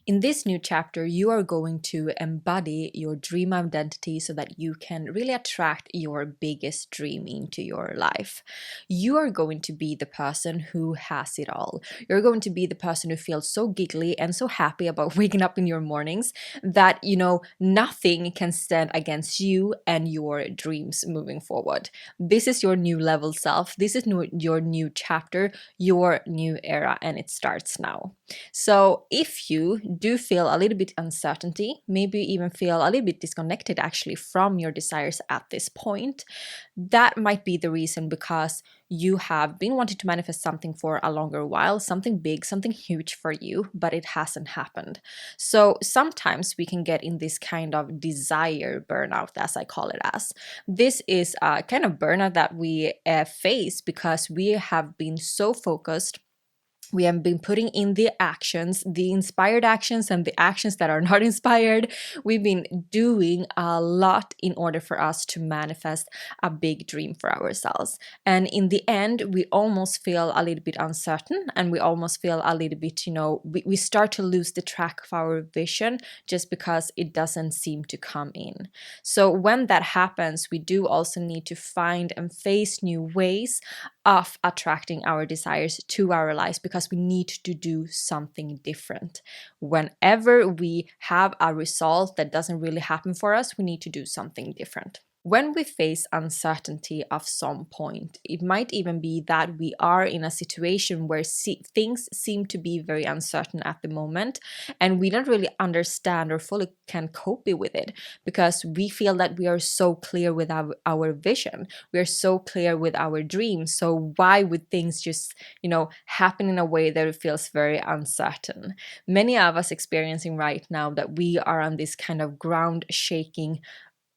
In this new chapter, you are going to embody your dream identity so that you can really attract your biggest dream into your life. You are going to be the person who has it all. You're going to be the person who feels so giggly and so happy about waking up in your mornings that, nothing can stand against you and your dreams moving forward. This is your new level self. This is your new chapter, your new era, and it starts now. So if you do feel a little bit uncertainty, maybe even feel a little bit disconnected actually from your desires at this point, that might be the reason, because you have been wanting to manifest something for a longer while, something big, something huge for you, but it hasn't happened. So sometimes we can get in this kind of desire burnout, as I call it as. This is a kind of burnout that we face because we have been so focused. We have been putting in the actions, the inspired actions and the actions that are not inspired. We've been doing a lot in order for us to manifest a big dream for ourselves. And in the end, we almost feel a little bit uncertain, and we almost feel a little bit, we start to lose the track of our vision just because it doesn't seem to come in. So when that happens, we do also need to find and face new ways of attracting our desires to our lives, because we need to do something different. Whenever we have a result that doesn't really happen for us, we need to do something different. When we face uncertainty of some point, it might even be that we are in a situation where things seem to be very uncertain at the moment, and we don't really understand or fully can cope with it, because we feel that we are so clear with our vision, we are so clear with our dreams. So why would things just, happen in a way that it feels very uncertain? Many of us experiencing right now that we are on this kind of ground shaking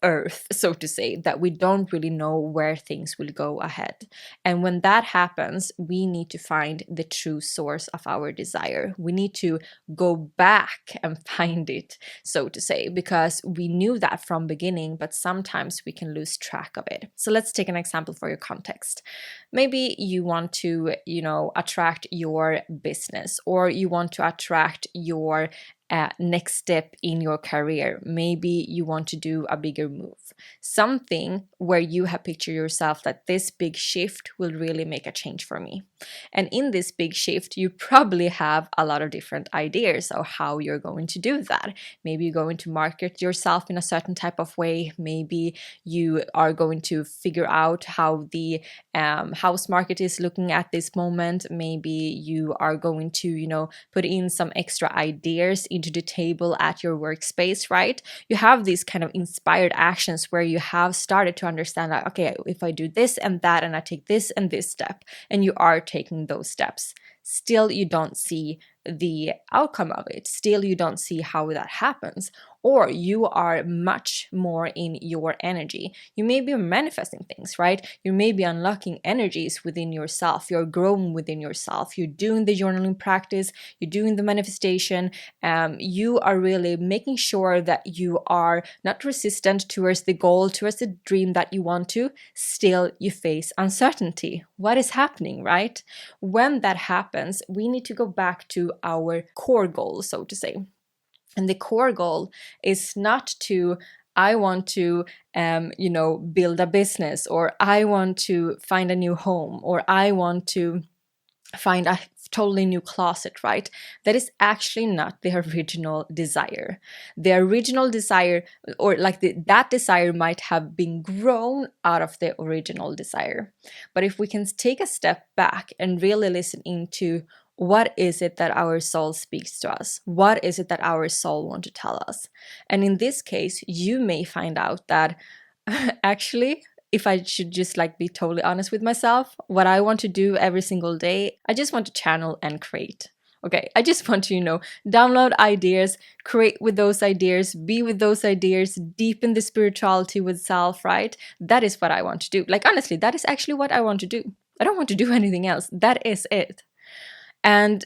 earth, so to say, that we don't really know where things will go ahead. And when that happens, we need to find the true source of our desire. We need to go back and find it, so to say, because we knew that from beginning, but sometimes we can lose track of it. So let's take an example for your context. Maybe you want to, attract your business, or you want to attract your next step in your career. Maybe you want to do a bigger move, something where you have pictured yourself that this big shift will really make a change for me. And in this big shift, you probably have a lot of different ideas of how you're going to do that. Maybe you're going to market yourself in a certain type of way. Maybe you are going to figure out how the house market is looking at this moment. Maybe you are going to, put in some extra ideas into the table at your workspace, right? You have these kind of inspired actions where you have started to understand that, okay, if I do this and that, and I take this and this step, and you are taking those steps, still you don't see the outcome of it. Still you don't see how that happens. Or you are much more in your energy. You may be manifesting things, right? You may be unlocking energies within yourself. You're growing within yourself. You're doing the journaling practice. You're doing the manifestation. You are really making sure that you are not resistant towards the goal, towards the dream that you want to. Still, you face uncertainty. What is happening, right? When that happens, we need to go back to our core goal, so to say. And the core goal is not to, I want to, build a business, or I want to find a new home, or I want to find a totally new closet, right? That is actually not the original desire. The original desire, or that desire might have been grown out of the original desire. But if we can take a step back and really listen into what is it that our soul speaks to us? What is it that our soul wants to tell us? And in this case, you may find out that actually, if I should just be totally honest with myself, what I want to do every single day, I just want to channel and create. Okay, I just want to, download ideas, create with those ideas, be with those ideas, deepen the spirituality with self, right? That is what I want to do. Honestly, that is actually what I want to do. I don't want to do anything else. That is it. And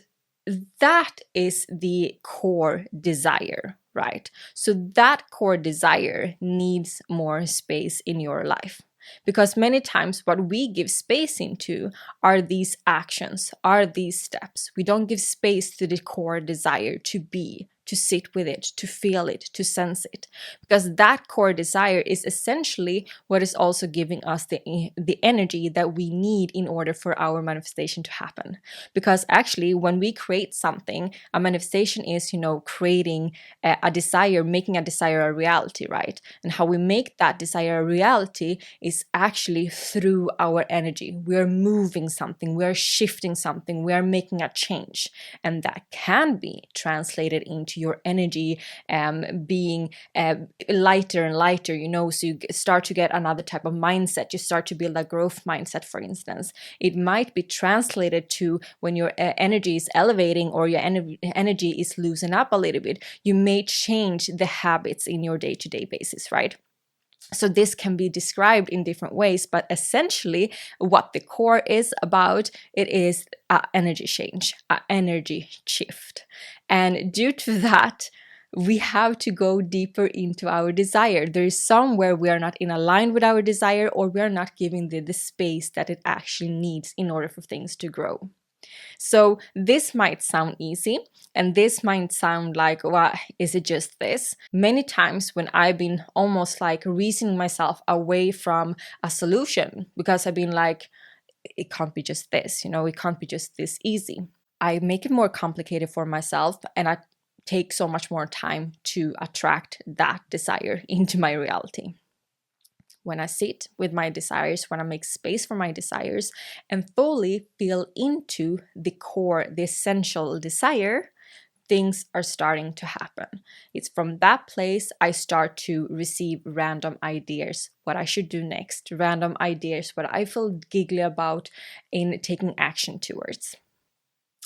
that is the core desire, right? So that core desire needs more space in your life. Because many times what we give space into are these actions, are these steps. We don't give space to the core desire to be, to sit with it, to feel it, to sense it. Because that core desire is essentially what is also giving us the energy that we need in order for our manifestation to happen. Because actually, when we create something, a manifestation is, creating a desire, making a desire a reality, right? And how we make that desire a reality is actually through our energy. We are moving something, we are shifting something, we are making a change. And that can be translated into your energy being lighter and lighter, so you start to get another type of mindset. You start to build a growth mindset, for instance. It might be translated to when your energy is elevating or your energy is loosening up a little bit. You may change the habits in your day-to-day basis, right? So this can be described in different ways, but essentially what the core is about, it is an energy change, an energy shift. And due to that, we have to go deeper into our desire. There is somewhere we are not in line with our desire, or we are not giving the space that it actually needs in order for things to grow. So this might sound easy, and this might sound like, well, is it just this? Many times when I've been almost like reasoning myself away from a solution, because I've been like, it can't be just this, it can't be just this easy. I make it more complicated for myself, and I take so much more time to attract that desire into my reality. When I sit with my desires, when I make space for my desires and fully feel into the core, the essential desire, things are starting to happen. It's from that place I start to receive random ideas, what I should do next, random ideas, what I feel giggly about in taking action towards.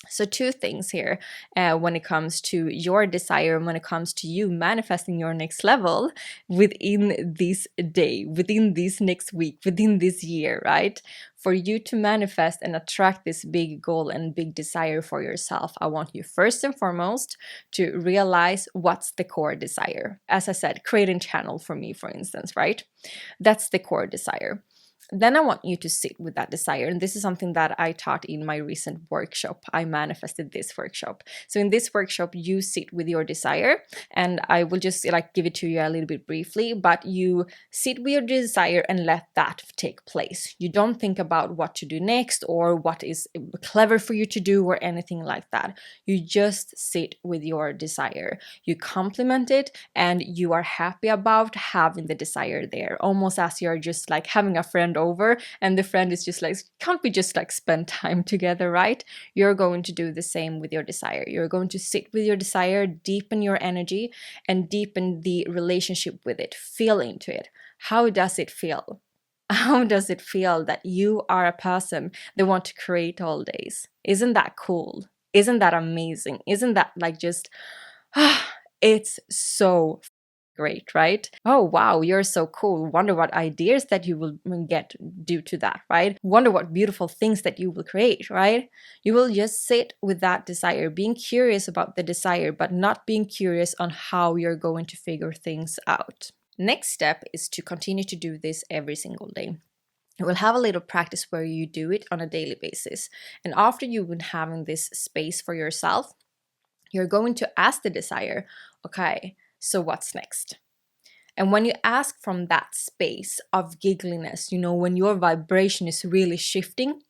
So two things here when it comes to your desire and when it comes to you manifesting your next level within this day, within this next week, within this year, right? For you to manifest and attract this big goal and big desire for yourself, I want you first and foremost to realize what's the core desire. As I said, creating channel for me, for instance, right? That's the core desire. Then I want you to sit with that desire. And this is something that I taught in my recent workshop. I manifested this workshop. So in this workshop, you sit with your desire, and I will just give it to you a little bit briefly, but you sit with your desire and let that take place. You don't think about what to do next or what is clever for you to do or anything like that. You just sit with your desire. You compliment it, and you are happy about having the desire there, almost as you're just like having a friend over, and the friend is just like, can't we just spend time together, right? You're going to do the same with your desire. You're going to sit with your desire, deepen your energy, and deepen the relationship with it. Feel into it. How does it feel? How does it feel that you are a person that want to create all days? Isn't that cool? Isn't that amazing? Isn't that just it's so great, right? Oh, wow, you're so cool. Wonder what ideas that you will get due to that, right? Wonder what beautiful things that you will create, right? You will just sit with that desire, being curious about the desire, but not being curious on how you're going to figure things out. Next step is to continue to do this every single day. You will have a little practice where you do it on a daily basis. And after you've been having this space for yourself, you're going to ask the desire, okay, so what's next? And when you ask from that space of giggliness, when your vibration is really shifting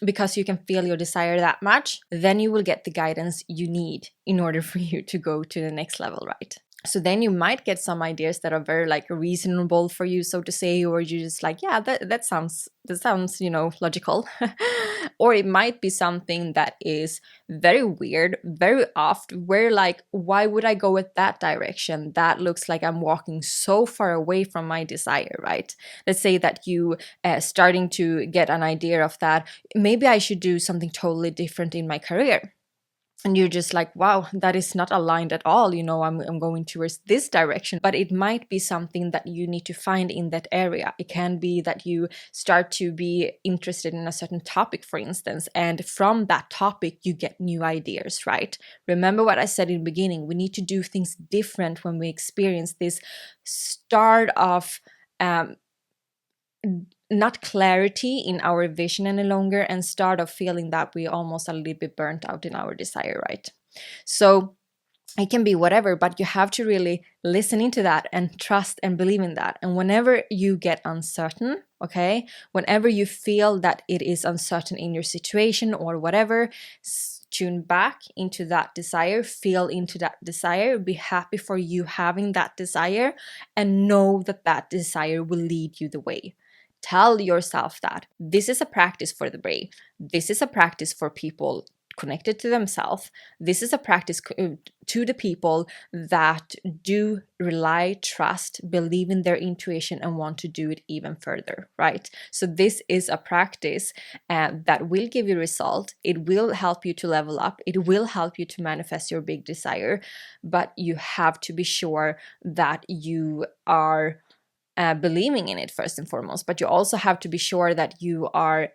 because you can feel your desire that much, then you will get the guidance you need in order for you to go to the next level, right? So then you might get some ideas that are very reasonable for you, so to say, or you're just yeah, that sounds logical. Or it might be something that is very weird, very off, where why would I go with that direction? That looks like I'm walking so far away from my desire, right? Let's say that you starting to get an idea of that, maybe I should do something totally different in my career. And you're just wow, that is not aligned at all. I'm going towards this direction, but it might be something that you need to find in that area. It can be that you start to be interested in a certain topic, for instance, and from that topic, you get new ideas, right? Remember what I said in the beginning, we need to do things different when we experience this start of not clarity in our vision any longer, and start of feeling that we almost a little bit burnt out in our desire, right? So It can be whatever, but you have to really listen into that and trust and believe in that. And whenever you get uncertain, okay, whenever you feel that it is uncertain in your situation or whatever, tune back into that desire, feel into that desire, be happy for you having that desire, and know that that desire will lead you the way. Tell yourself that this is a practice for the brave. This is a practice for people connected to themselves. This is a practice to the people that do rely, trust, believe in their intuition and want to do it even further, right? So this is a practice that will give you result. It will help you to level up. It will help you to manifest your big desire, but you have to be sure that you are believing in it first and foremost, but you also have to be sure that you are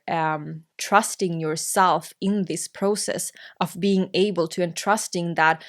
trusting yourself in this process of being able to, and trusting that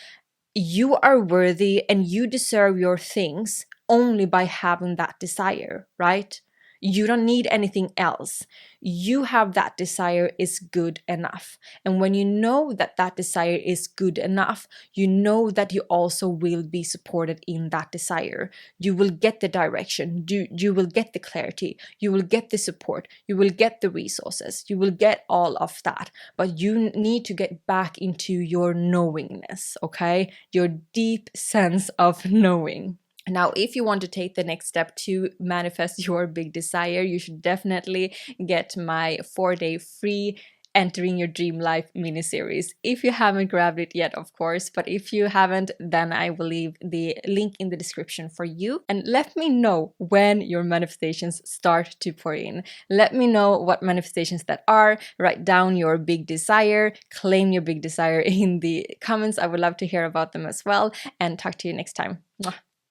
you are worthy and you deserve your things only by having that desire, right? You don't need anything else. You have that desire is good enough. And when you know that that desire is good enough, you know that you also will be supported in that desire. You will get the direction, you will get the clarity, you will get the support, you will get the resources, you will get all of that. But you need to get back into your knowingness, okay? Your deep sense of knowing. Now, if you want to take the next step to manifest your big desire, you should definitely get my 4-day free Entering Your Dream Life mini-series. If you haven't grabbed it yet, of course, but if you haven't, then I will leave the link in the description for you. And let me know when your manifestations start to pour in. Let me know what manifestations that are. Write down your big desire, claim your big desire in the comments. I would love to hear about them as well, and talk to you next time. Mwah.